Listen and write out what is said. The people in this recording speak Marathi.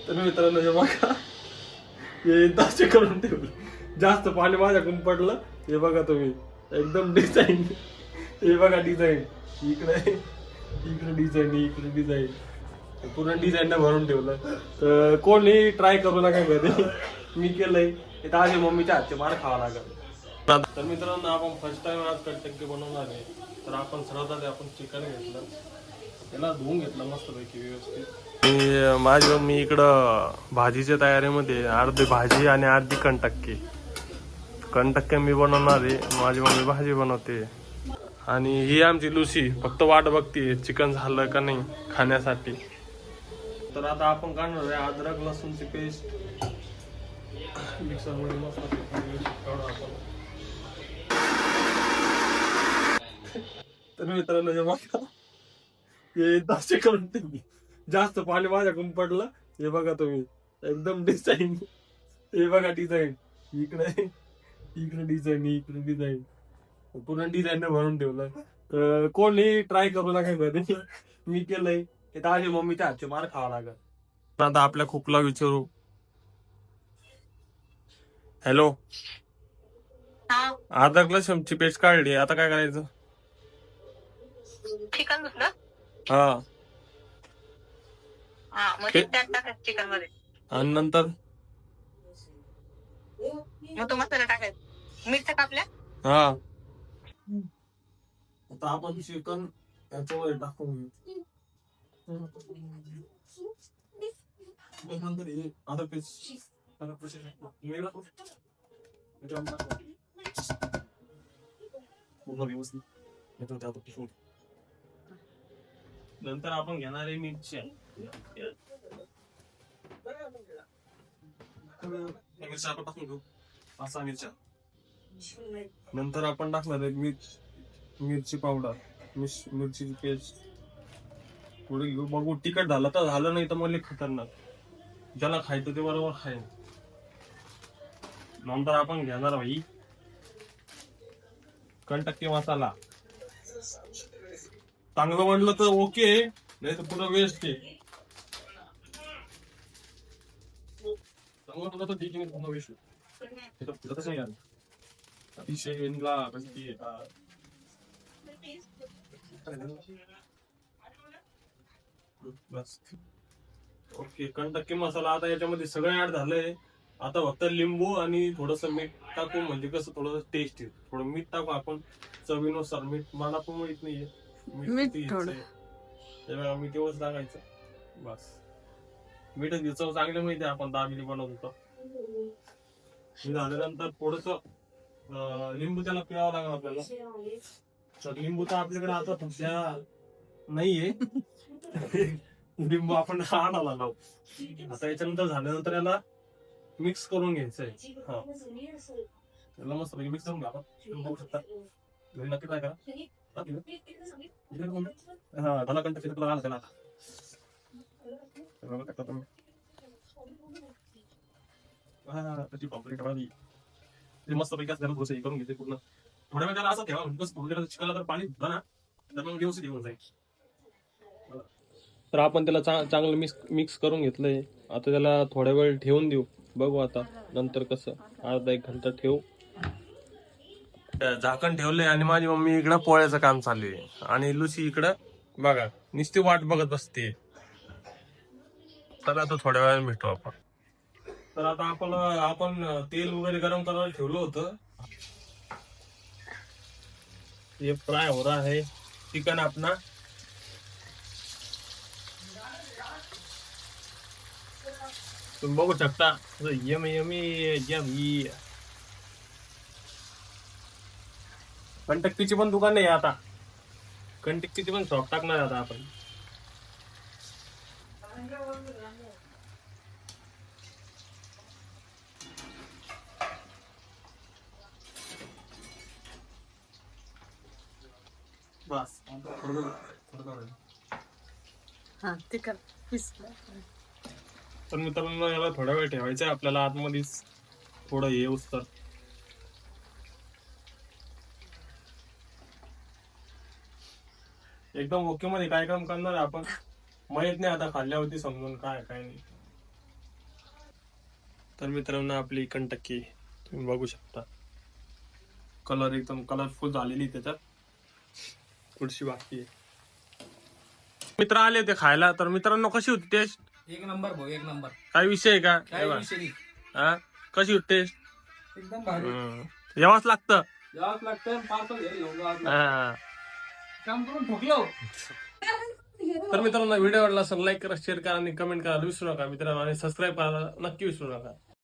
तर मित्रांनो हे बघा, हे तसे करून ठेवलं, जास्त पाणी माझ्याकडून पडलं. हे बघा तुम्ही, एकदम डिझाईन. हे बघा डिझाईन, इकडे इकडे डिझाईन, इकडे डिझाईन, पूर्ण डिझाईन भरून ठेवलं. तर कोणी ट्राय करू नका घरी, मी केलंय. ते माझ्या मम्मीच्या हातचे मार खावा लागेल. तर मित्रांनो आपण फर्स्ट टाइम आज कटक्के बनवणार आहे. तर आपण सर्वात आपण चिकन घेतलं, त्याला धुवून घेतलं मस्तपैकी व्यवस्थित. माझी मम्मी इकडं भाजीच्या तयारीमध्ये, अर्धी भाजी आणि अर्धी कंटक्के मी बनवणार आहे. माझी मम्मी भाजी बनवते आणि ही आमची लुसी फक्त वाट बघते चिकन झालं का नाही खाण्यासाठी. तर आता आपण काढणार आहे अद्रक लसूणची पेस्ट मिक्सर मध्ये मस्त आपण. तर मित्रांनो हे बघा, हे तसे करून ठेवली, जास्त पाणी माझ्याकडून पडलं. हे बघा तुम्ही, एकदम डिझाईन. हे बघा डिझाईन, इकडे इकडे डिझाईन, इकडे डिझाईन, पूर्ण डिझाईन भरून ठेवलं. तर कोणी ट्राय करू नका घरी, मी केलंय. ते माझ्या मम्मीच्या हातचे मार खावा लागेल. आता आपल्या कुकला विचारू. हॅलो, अद्रक लसूणची पेस्ट काढली, आता काय करायचं? चिकन धुतलं? हा, म्हणजे त्यात टाकायचं चिकन मध्ये, आणि नंतर मग तो मसाला टाकायचा, मिरच्या कापल्या. हा, आता आपण चिकन याच्यामध्ये टाकून घेऊ. आता पेस्ट पूर्ण व्यवस्थित. नंतर आपण घेणार आहे मिरच्या. मिरच्या आपण टाकून घेऊ, 5-6 मिरच्या. नंतर आपण टाकणार आहे मिरची पावडर, मिरचीची पेस्ट पुढे घेऊ. बघू तिखट झालं तर झालं, नाही तर मला खतरनाक. ज्याला खायचं ते बरोबर खाईल. नंतर आपण घेणार भाई कंटक्के मसाला. चांगलं म्हणलं तर ओके, नाही तर पुढं वेस्ट आहे. चांगलं म्हणलं तर ठीक आहे, पुन्हा वेस्ट आहे. अतिशय बस ओके. कंटक्के मसाला आता याच्यामध्ये सगळं ऍड झालंय. आता फक्त लिंबू आणि थोडस मीठ टाकू, म्हणजे कसं थोडस टेस्ट येईल. थोडं मीठ टाकू आपण चवीनुसार. मीठ मला पण माहित नाहीये मीठ थोडं, मी तेवढंच टाकायचं बस. मीठ चव चांगली माहिती, आपण दाबेली बनवत होतो. हे झाल्यानंतर थोडस लिंबू त्याला पिळावं लागेल आपल्याला. तर लिंबू तर आपल्याकडे आता सध्या नाहीये. लिंबू आपण आणायला लावू. आता याच्यानंतर झाल्यानंतर याला मिक्स करून घ्यायचंय. हा, त्याला मस्त मिक्स करून घ्या. आपण बघू शकता, घरी नक्की ट्राय करा. हा, त्याला कंटक्के तुला घाला त्याला. त्याची कॉम्प्लीट हवी मस्त पैकी असल्याला थोडंसं हे करून घेते पूर्ण. थोड्या वेळ त्याला असं ठेवा, म्हणजे चिकनला तर पाणी धुतलं ना तर मग व्यवस्थित येऊन जाईल. तर आपण त्याला चांगलं मिक्स करून घेतलंय. आता त्याला थोड्या वेळ ठेवून देऊ, बघू आता नंतर कसं. अर्धा 1 घंटा ठेवू. झाकण ठेवलंय आणि माझी मम्मी इकडं पोळ्याचं काम चालू आहे आणि लुसी इकडं बघा नुसती वाट बघत बसते. तर आता थोड्या वेळाने भेटू आपण. तर आता आपण तेल वगैरे गरम करायला ठेवलं होतं. ये फ्राय हो रहा है चिकन अपना. तुम्ही बघू शकता, यमी यमी यमी. कंटक्कीची पण दुकान आहे आता, कंटक्कीची पण शॉप टाकणार आता आपण. बस तर मित्रांनो याला थोडा वेळ ठेवायचा आपल्याला आतमध्येच, थोडं हे उचतर. एकदम ओके मध्ये काय काम करणार आपण माहित नाही, आता खाल्ल्यावरती समजून काय काय नाही. तर मित्रांनो आपली कंटक्की तुम्ही बघू शकता, कलर एकदम कलरफुल झालेली त्याच्यात, पुढची बाकी आहे. मित्र आले होते खायला, तर मित्रांनो कशी होती टेस्ट? एक नंबर भाऊ, एक नंबर. काय विषय आहे का? काय विषय नाही. हा, कशी होती टेस्ट? एकदम भारी. यावंच लागतं. यावंच लागतं, पार्सल घरी घेऊन जावंच लागतं. हा. काम करून ठोकलो. तर मित्रांनो व्हिडिओ आवडला असेल लाईक करा, शेअर करा आणि कमेंट करायला विसरू नका मित्रांनो, आणि सबस्क्राईब करायला नक्की विसरू नका.